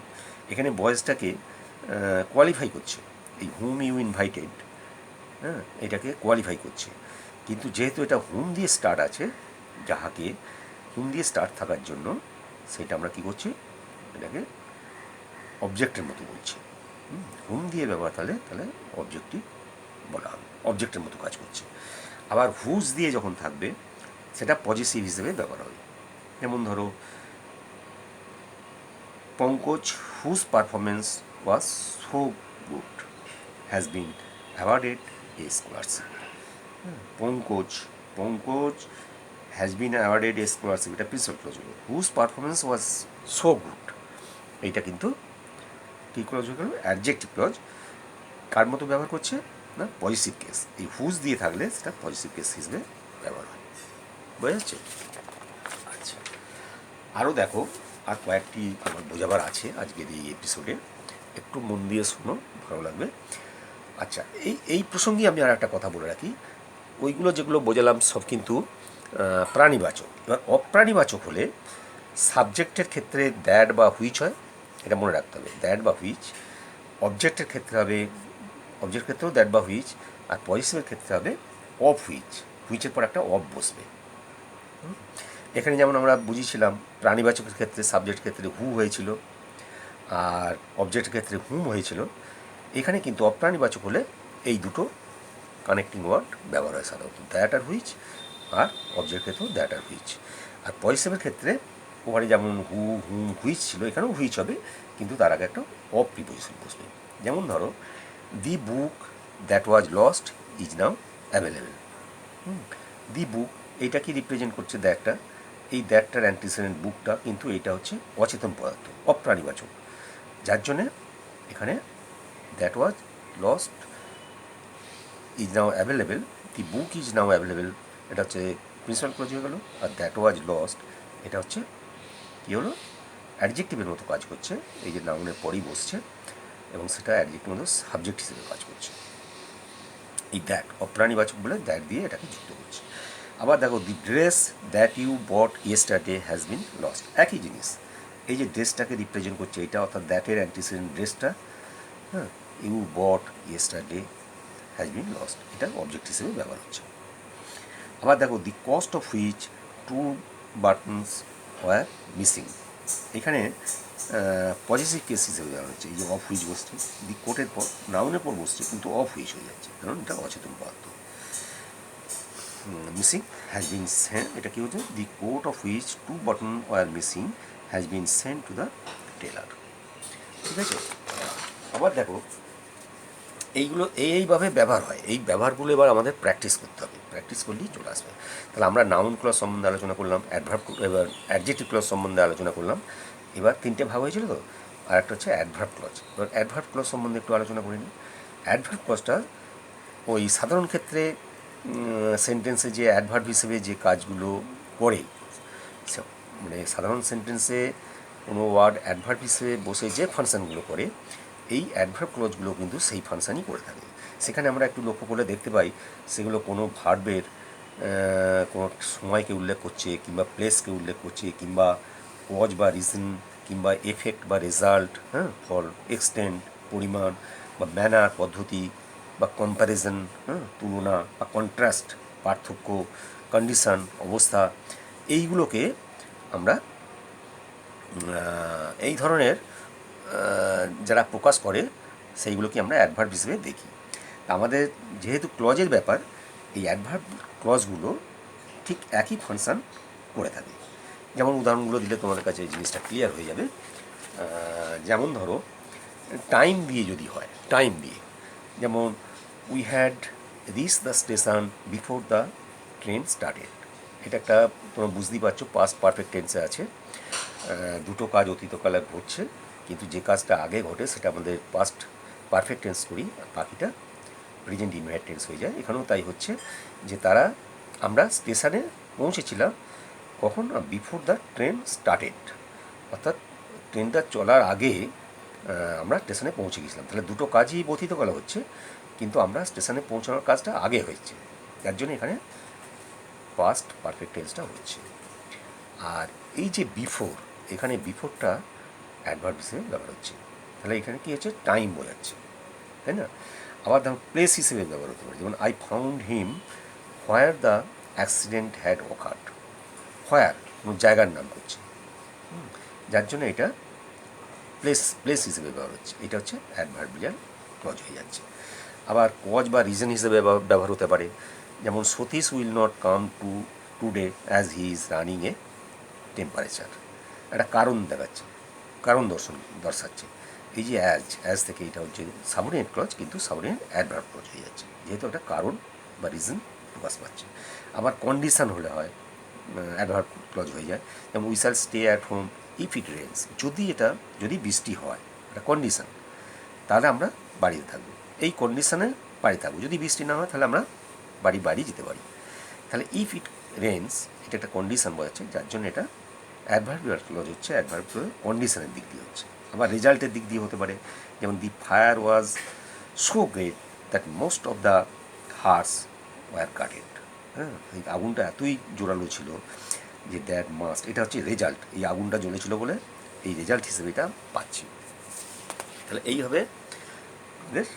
এখানে বয়েজটাকে কোয়ালিফাই করছে, এই হুম ইউ ইনভাইটেড, হ্যাঁ, এটাকে কোয়ালিফাই করছে। কিন্তু যেহেতু এটা হুম দিয়ে স্টার্ট আছে, যাহাকে হুম দিয়ে স্টার্ট থাকার জন্য সেটা আমরা কী করছি, এটাকে অবজেক্টের মতো বলছি। হুম দিয়ে ব্যবহার তাহলে অবজেক্টিভ বলা হবে, অবজেক্টের মতো কাজ করছে। আবার হুজ দিয়ে যখন থাকবে সেটা পজিটিভ হিসেবে ব্যবহার হবে। যেমন ধরো Pankaj whose performance was so good has been awarded a scholarship. Pankaj has been awarded a scholarship, এটা প্রিন্সিপাল ক্লজ হলো। Whose performance was so good, এইটা কিন্তু কী ক্লজ হয়ে গেল, অ্যাডজেক্টিভ ক্লজ। কার মতো ব্যবহার করছে না, পজিটিভ কেস। এই হুজ দিয়ে থাকলে সেটা পজিটিভ কেস হিসেবে ব্যবহার হয়। বোঝা যাচ্ছে? আচ্ছা, আরও দেখো, আর কয়েকটি আমার বোঝাবার আছে আজকের এই এপিসোডে, একটু মন দিয়ে শোনো, ভালো লাগবে। আচ্ছা, এই প্রসঙ্গে আমি আর একটা কথা বলে রাখি, ওইগুলো যেগুলো বোঝালাম সব কিন্তু প্রাণীবাচক। এবার অপ্রাণীবাচক হলে সাবজেক্টের ক্ষেত্রে দ্যাট বা হুইচ হয়, এটা মনে রাখতে হবে, দ্যাট বা হুইচ। অবজেক্টের ক্ষেত্রে হবে, অবজেক্টের ক্ষেত্রেও দ্যাট বা হুইচ। আর পজিটিভের ক্ষেত্রে হবে অফ হুইচ, হুইচের পর একটা অফ বসবে। এখানে যেমন আমরা বুঝিয়েছিলাম প্রাণীবাচকের ক্ষেত্রে সাবজেক্টের ক্ষেত্রে হু হয়েছিল, আর অবজেক্টের ক্ষেত্রে হুম হয়েছিল। এখানে কিন্তু অপ্রাণীবাচক হলে এই দুটো কানেক্টিং ওয়ার্ড ব্যবহার হয় সাধারণত, দ্যাট আর হুইচ, আর অবজেক্টের ক্ষেত্রেও দ্যাট আর হুইচ। আর পজিটিভের ক্ষেত্রে ওখানে যেমন হু হুম হুইচ ছিল, এখানেও হুইচ হবে, কিন্তু তার আগে একটা অফ প্রিপোজিশন বসবে। যেমন ধরো the book that was lost is now available. The book, এইটা কি রিপ্রেজেন্ট করছে, দ্যাটটা, এই দ্যাটটার অ্যান্টিসিডেন্ট বুকটা, কিন্তু এইটা হচ্ছে অচেতন পদার্থ, অপ্রাণীবাচক, যার জন্যে এখানে that was lost is now available, the book is now available, এটা হচ্ছে প্রিন্সিপাল ক্লজ হয়ে গেল। আর দ্যাট ওয়াজ লস্ট, এটা হচ্ছে কী হলো, অ্যাডজেক্টিভের মতো কাজ করছে, এই যে নাউনের পরেই বসছে, এবং সেটা অ্যাডজেক্টিভের মতো সাবজেক্ট হিসেবে কাজ করছে। এই দ্যাট অপ্রাণীবাচক বলে দ্যাট দিয়ে এটাকে যুক্ত করছে। আবার দেখো the dress that you bought yesterday has been lost, একই জিনিস, এই যে ড্রেসটাকে রিপ্রেজেন্ট করছে এটা, অর্থাৎ দ্যাটের অ্যান্টিসিডেন্ট ড্রেসটা, হ্যাঁ, you bought yesterday has been lost, এটা অবজেক্ট হিসেবে ব্যবহার হচ্ছে। আবার দেখো the cost of which two buttons were missing, এখানে পজিটিভ কেস হিসেবে দেওয়া হচ্ছে। এই যে অফ হুইচ বসছে, দি কোটের পর নাউনের পর বসছে কিন্তু অফ হুইচ হয়ে যাচ্ছে, কারণ এটা অচেতন পদার্থ। মিসিং হ্যাজ বিন সেন্ট, এটা কী হচ্ছে, the coat of which 2 buttons were missing has been sent to the tailor. ঠিক আছে, আবার দেখো এইগুলো এইভাবে ব্যবহার হয়। এই ব্যবহারগুলো এবার আমাদের প্র্যাকটিস করতে হবে, প্র্যাকটিস করলেই চলে আসবে। তাহলে আমরা নাউন ক্লজ সম্বন্ধে আলোচনা করলাম, এবার অ্যাডজেক্টিভ ক্লজ সম্বন্ধে আলোচনা করলাম। এবার তিনটে ভাগ হয়েছিল তো, আর একটা হচ্ছে অ্যাডভার্ব ক্লজ। এবার অ্যাডভার্ব ক্লজ সম্বন্ধে একটু আলোচনা করে নিই। অ্যাডভার্ব ক্লজটা ওই সাধারণ ক্ষেত্রে সেন্টেন্সে যে অ্যাডভার্ব হিসেবে যে কাজগুলো করে, মানে সাধারণ সেন্টেন্সে কোনো ওয়ার্ড অ্যাডভার্ব হিসেবে বসে যে ফাংশানগুলো করে, এই অ্যাডভার্ব ক্লজগুলো কিন্তু সেই ফাংশানই করে থাকে। সেখানে আমরা একটু লক্ষ্য করলে দেখতে পাই সেগুলো কোনো ভার্বের কোনো সময়কে উল্লেখ করছে, কিংবা প্লেসকে উল্লেখ করছে, কিংবা কজ বা রিজন, কিংবা এফেক্ট বা রেজাল্ট, হ্যাঁ, ফর এক্সটেন্ট পরিমাণ, বা ম্যানার পদ্ধতি, বা কম্প্যারিজন, হ্যাঁ, তুলনা, বা কন্ট্রাস্ট পার্থক্য, কন্ডিশন অবস্থা, এইগুলোকে আমরা এই ধরনের যারা প্রকাশ করে সেইগুলোকে আমরা অ্যাডভার্ব হিসেবে দেখি। আমাদের যেহেতু ক্লজের ব্যাপার, এই অ্যাডভার্ব ক্লজগুলো ঠিক একই ফাংশান করে থাকে। যেমন উদাহরণগুলো দিলে তোমাদের কাছে এই জিনিসটা ক্লিয়ার হয়ে যাবে। যেমন ধরো টাইম দিয়ে যদি হয়, টাইম দিয়ে, যেমন we had reach the station before the train started. এটা একটা তোমরা বুঝতেই পারছো, পাস্ট পারফেক্ট টেন্সে আছে। দুটো কাজ অতীতকালে ঘটছে, কিন্তু যে কাজটা আগে ঘটে সেটা আমাদের পাস্ট পারফেক্ট টেন্স করি, আর বাকিটা প্রেজেন্ট ইনভাইট টেন্স হয়ে যায়। এখানেও তাই হচ্ছে যে আমরা স্টেশনে পৌঁছেছিলাম কখন, বিফোর দ্য ট্রেন স্টার্টেড, অর্থাৎ ট্রেনটা চলার আগে আমরা স্টেশনে পৌঁছে গেছিলাম। তাহলে দুটো কাজই অতীতকালে হচ্ছে, কিন্তু আমরা স্টেশনে পৌঁছানোর কাজটা আগে হয়েছে, যার জন্য এখানে পাস্ট পারফেক্ট টেন্সটা হচ্ছে। আর এই যে বিফোর, এখানে বিফোরটা অ্যাডভার্ব হিসেবে ব্যবহার হচ্ছে, তাহলে এখানে কী হচ্ছে, টাইম বোঝাচ্ছে, তাই না? আবার ধরুন প্লেস হিসেবে ব্যবহার হতে পারে, যেমন I found him where the accident had occurred. Where কোনো জায়গার নাম করছে, যার জন্য এটা প্লেস হিসেবে ব্যবহার হচ্ছে, এটা হচ্ছে অ্যাডভার্বিয়াল ক্লজ হয়ে যাচ্ছে। আবার কজ বা রিজন হিসেবে ব্যবহার হতে পারে, যেমন Satish will not come today as he is running a temperature. একটা কারণ দেখাচ্ছে, কারণ দর্শাচ্ছে। এই যে অ্যাজ থেকে এটা হচ্ছে সাবঅর্ডিনেট ক্লজ, কিন্তু সাবঅর্ডিনেট অ্যাডভার্ব ক্লজ হয়ে যাচ্ছে, যেহেতু একটা কারণ বা রিজন প্রকাশ পাচ্ছে। আবার কন্ডিশন হলে হয় অ্যাডভার্ব ক্লজ হয়ে যায়, যেমন we shall stay at home if it Reigns. যদি বৃষ্টি হয়, এটা কন্ডিশন, তাহলে আমরা বাড়িতে থাকবো, এই কন্ডিশনে বাড়ি থাকবো। যদি বৃষ্টি না হয় তাহলে আমরা বাড়ি যেতে পারি। তাহলে ইফ ইট রেন্স, এটা একটা কন্ডিশন বোঝাচ্ছে, যার জন্য এটা অ্যাডভার্বিয়াল ক্লজ হচ্ছে, অ্যাডভার্ব কন্ডিশনের দিক দিয়ে হচ্ছে। আবার রেজাল্টের দিক দিয়ে হতে পারে, যেমন the fire was so great that most of the houses were gutted. হ্যাঁ, এই আগুনটা এতই জোরালো ছিল যে দ্যাট মাস্ট, এটা হচ্ছে রেজাল্ট, এই আগুনটা জ্বলেছিল বলে এই রেজাল্ট হিসেবে এটা পাচ্ছি। তাহলে এইভাবে বেশ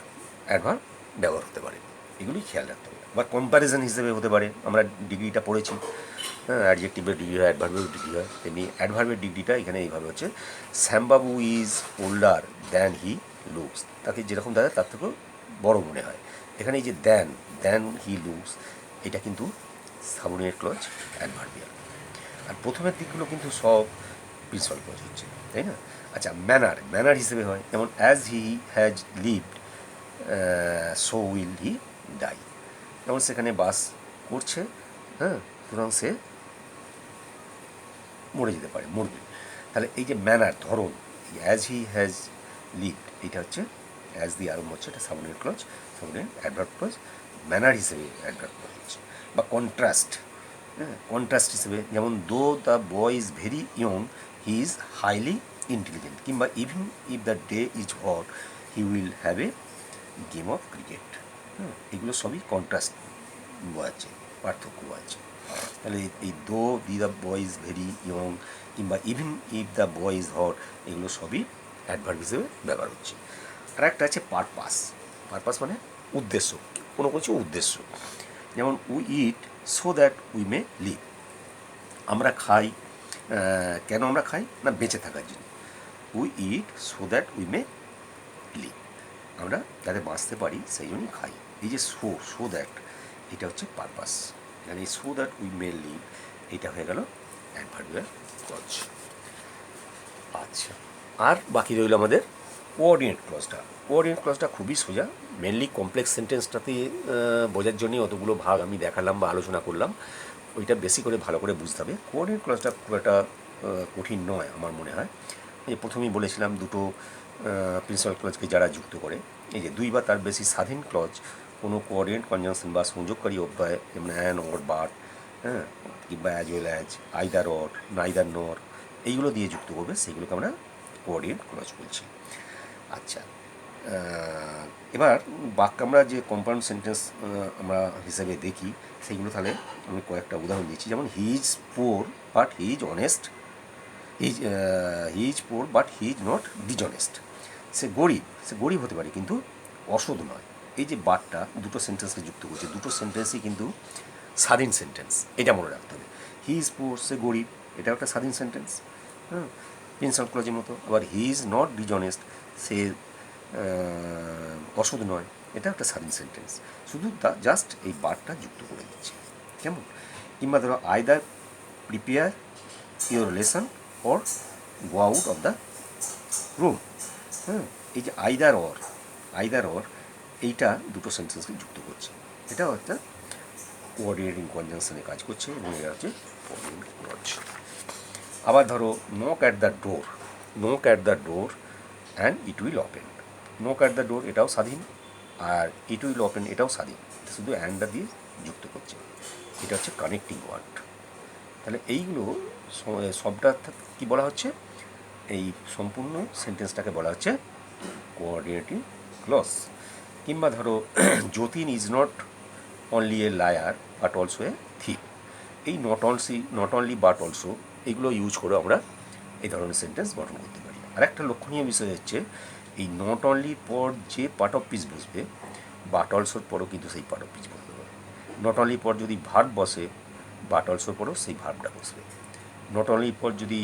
অ্যাডভার্ব ব্যবহার হতে পারে, এগুলি খেয়াল রাখতে হবে। বা কম্প্যারিজন হিসেবে হতে পারে, আমরা ডিগ্রিটা পড়েছি, হ্যাঁ, অ্যাডজেক্টিভের ডিগ্রি হয়, অ্যাডভার্বের ডিগ্রি হয়, তেমনি অ্যাডভার্বের ডিগ্রিটা এখানে এইভাবে হচ্ছে, Shyambabu is older than he looks. তাকে যেরকম দেখা তার থেকেও বড় মনে হয়। এখানে এই যে দ্যান হি লুকস, এটা কিন্তু সাবঅর্ডিনেট ক্লজ, অ্যাডভার্বিয়াল। আর প্রথমের দিকগুলো কিন্তু সব প্রিন্সিপাল ক্লজ হচ্ছে, তাই না? আচ্ছা, ম্যানার হিসেবে হয়, যেমন as he has lived so will he die. যেমন সেখানে বাস করছে, হ্যাঁ, সুতরাং সে মরে যেতে পারে, মরবে। তাহলে এই যে ম্যানার, ধরন, অ্যাজ হি হ্যাজ লিভড, এটা হচ্ছে অ্যাজ দিয়ে আরম্ভ হচ্ছে, এটা subordinate clause, subordinate adverb clause, manner হিসেবে অ্যাডভার্ব ক্লজ হচ্ছে। বা কন্ট্রাস্ট, হ্যাঁ, কন্ট্রাস্ট হিসেবে, যেমন though the boy is very young he is highly intelligent, কিংবা even if the day is hot he will have a game of cricket. হ্যাঁ, এগুলো সবই কন্ট্রাস্ট বোঝাচ্ছে, পার্থক্য বোঝাচ্ছে। তাহলে এই though the boy is very young, কিংবা even if the boy is hot, এগুলো সবই অ্যাডভার্ব হিসেবে ব্যবহার হচ্ছে। আর একটা আছে পারপাস মানে উদ্দেশ্য, কোনো কিছু উদ্দেশ্য। যেমন we eat so that we may live, আমরা খাই, কেন আমরা খাই না, বেঁচে থাকার জন্য। We eat so that we may live, আমরা যাতে বাঁচতে পারি সেই জন্যই খাই। এই যে সো দ্যাট, এটা হচ্ছে পারপাস, মানে so that we may live, এটা হয়ে গেল অ্যাডভার্বিয়াল ক্লজ। আচ্ছা, আর বাকি রইল আমাদের কোঅর্ডিনেট ক্লজটা। কোঅর্ডিনেট ক্লজটা খুবই সোজা, মেনলি কমপ্লেক্স সেন্টেন্সটাতে বোঝার জন্যই অতগুলো ভাগ আমি দেখালাম বা আলোচনা করলাম, ওইটা বেশি করে ভালো করে বুঝতে হবে। কোঅর্ডিনেট ক্লজটা খুব একটা কঠিন নয় আমার মনে হয়। এই প্রথমেই বলেছিলাম দুটো প্রিন্সিপাল ক্লজকে যারা যুক্ত করে, এই যে দুই বা তার বেশি স্বাধীন ক্লজ কোনো কোঅর্ডিনেট কনজাংশন বা সংযোগকারী অব্যয়, যেমন অ্যান অর বাট, হ্যাঁ, কিংবা as well as, either or, neither নর, এইগুলো দিয়ে যুক্ত করবে, সেগুলোকে আমরা কোঅর্ডিনেট ক্লজ বলছি। আচ্ছা, এবার বাক্য আমরা যে কম্পাউন্ড সেন্টেন্স আমরা হিসেবে দেখি, সেইগুলো তাহলে আমি কয়েকটা উদাহরণ দিচ্ছি। যেমন he is poor but he is honest, he is poor but he is not dishonest. সে গরিব হতে পারে কিন্তু অসৎ নয়। এই যে বাটটা দুটো সেন্টেন্সকে যুক্ত করছে, দুটো সেন্টেন্সই কিন্তু স্বাধীন সেন্টেন্স, এটা মনে রাখতে হবে। হি ইজ পোর, সে গরিব, এটা একটা স্বাধীন সেন্টেন্স, হ্যাঁ, প্রিন্সিপাল ক্লজের মতো। আবার হি ইজ নট ডিজঅনেস্ট, সে অসৎ নয়, এটা একটা স্বাধীন সেন্টেন্স, শুধু জাস্ট এই বারটা যুক্ত করে দিচ্ছে, কেমন? কিংবা ধরো either prepare your lesson or go out of the room, হ্যাঁ, এই যে আইদার অর এইটা দুটো সেন্টেন্সকে যুক্ত করছে, এটাও একটা কোঅর্ডিনেটিং কনজাংশনে কাজ করছে এবং এটা হচ্ছে কোঅর্ডিনেটিং ক্লজ। আবার ধরো knock at the door and it will open. Knock at the door এটাও স্বাধীন, আর ইট উইল ওপেন এটাও স্বাধীন, শুধু অ্যান্ডটা দিয়ে যুক্ত করছে, এটা হচ্ছে কানেক্টিং ওয়ার্ড। তাহলে এইগুলো সবটা কি বলা হচ্ছে, এই সম্পূর্ণ সেন্টেন্সটাকে বলা হচ্ছে কোঅর্ডিনেটিং ক্লজ। কিংবা ধরো Jatin is not only a liar but also a thief, এই নট অনলি বাট অলসো এইগুলো ইউজ করে আমরা এই ধরনের সেন্টেন্স গঠন করতে পারি। আর একটা লক্ষণীয় বিষয় হচ্ছে এই নট অনলি পর যে পার্ট অফ পিস বসবে, বাট অলসোর পরও কিন্তু সেই পার্ট অফ পিস বসতে পারে। নট অনলি পর যদি ভার্ব বসে, বাট অলসোর পরও সেই ভার্বটা বসবে। নট অনলি পর যদি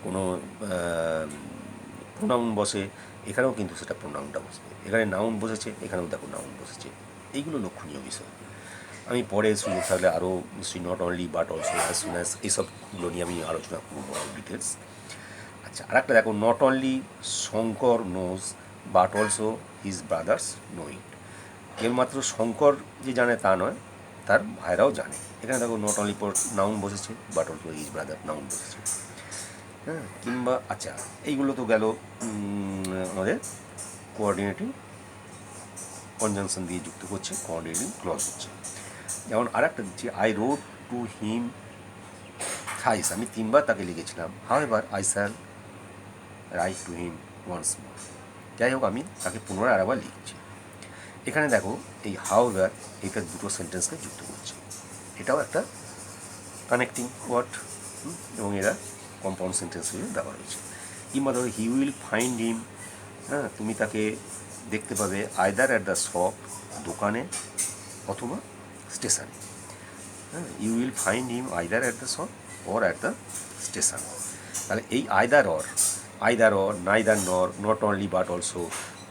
কোনো প্রোনাউন বসে, এখানেও কিন্তু সেটা প্রোনাউনটা বসবে। এখানে নাউন বসেছে, এখানেও দেখো নাউন বসেছে। এইগুলো লক্ষণীয় বিষয়। আমি পরে সুযোগ থাকলে আরও নিশ্চয়ই not only but also, as soon as, এইসবগুলো নিয়ে আমি আলোচনা করবো ডিটেলস। আচ্ছা, আর একটা দেখো, not only Shankar knows but also his brothers know it. কেবলমাত্র শঙ্কর যে জানে তা নয়, তার ভাইরাও জানে। এখানে দেখো নট অনলি পর নাউন বসেছে, but also his brother noun বসেছে, হ্যাঁ। কিংবা আচ্ছা, এইগুলো তো গেল আমাদের কোঅর্ডিনেটিং কনজাংশন দিয়ে যুক্ত করছে, কোঅর্ডিনেটিং ক্লজ হচ্ছে। যেমন আর একটা দিচ্ছি, I wrote to him thrice, আমি 3বার তাকে লিখেছিলাম। However I shall write to him once more, যাই হোক আমি তাকে পুনরায় আরেকবার লিখছি। এখানে দেখো এই হাউএভার এটা দুটো সেন্টেন্সকে যুক্ত করছে, এটাও একটা কানেক্টিং ওয়ার্ড, এবং এরা কম্পাউন্ড সেন্টেন্স হিসেবে ব্যবহার হয়েছে। কিংবা ধরো হি উইল ফাইন্ড হিম, হ্যাঁ, তুমি তাকে দেখতে পাবে আইদার অ্যাট দ্য শপ, দোকানে, অথবা স্টেশনে, হ্যাঁ, you will find him either at the shop or at the station. তাহলে এই either or, neither nor, not only but also,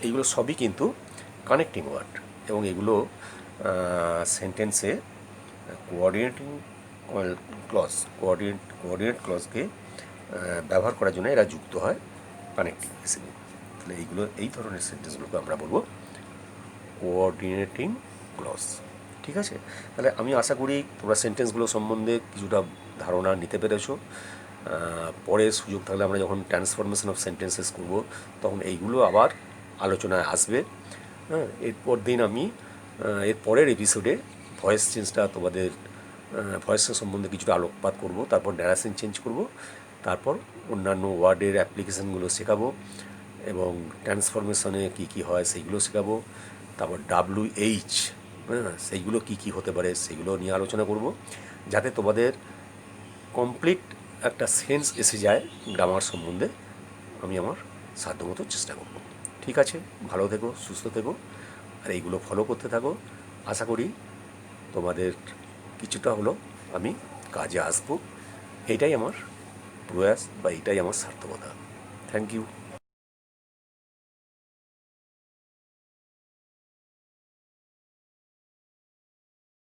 এইগুলো সবই কিন্তু কানেক্টিং ওয়ার্ড, এবং এগুলো সেন্টেন্সে কোঅর্ডিনেটিং কোঅর্ডিনেট ক্লজকে ব্যবহার করার জন্য এরা যুক্ত হয় কানেক্টিং হিসেবে। তাহলে এই ধরনের সেন্টেন্সগুলোকে আমরা বলবো কোঅর্ডিনেটিং ক্লজ। ঠিক আছে, তাহলে আমি আশা করি তোমরা সেন্টেন্সগুলো সম্বন্ধে কিছুটা ধারণা নিতে পেরেছো। পরে সুযোগ থাকলে আমরা যখন ট্রান্সফরমেশন অফ সেন্টেন্সেস করবো, তখন এইগুলো আবার আলোচনায় আসবে, হ্যাঁ। এর পরের এপিসোডে ভয়েস চেঞ্জটা তোমাদের ভয়েসের সম্বন্ধে কিছুটা আলোকপাত করব, তারপর ন্যারেশন চেঞ্জ করব, তারপর অন্যান্য ওয়ার্ডের অ্যাপ্লিকেশানগুলো শেখাবো, এবং ট্রান্সফরমেশনে কী কী হয় সেইগুলো শেখাবো, তারপর WH, হ্যাঁ, সেইগুলো কী কী হতে পারে সেগুলো নিয়ে আলোচনা করব, যাতে তোমাদের কমপ্লিট একটা সেন্স এসে যায় গ্রামার সম্বন্ধে। আমি আমার সাধ্যমতো চেষ্টা করব। ঠিক আছে, ভালো থেকো, সুস্থ থেকো, আর এইগুলো ফলো করতে থাকো। আশা করি তোমাদের কিছুটা হলো আমি কাজে আসবো। এইটাই আমার প্রয়াস বা এইটাই আমার সার্থকতা। Thank you.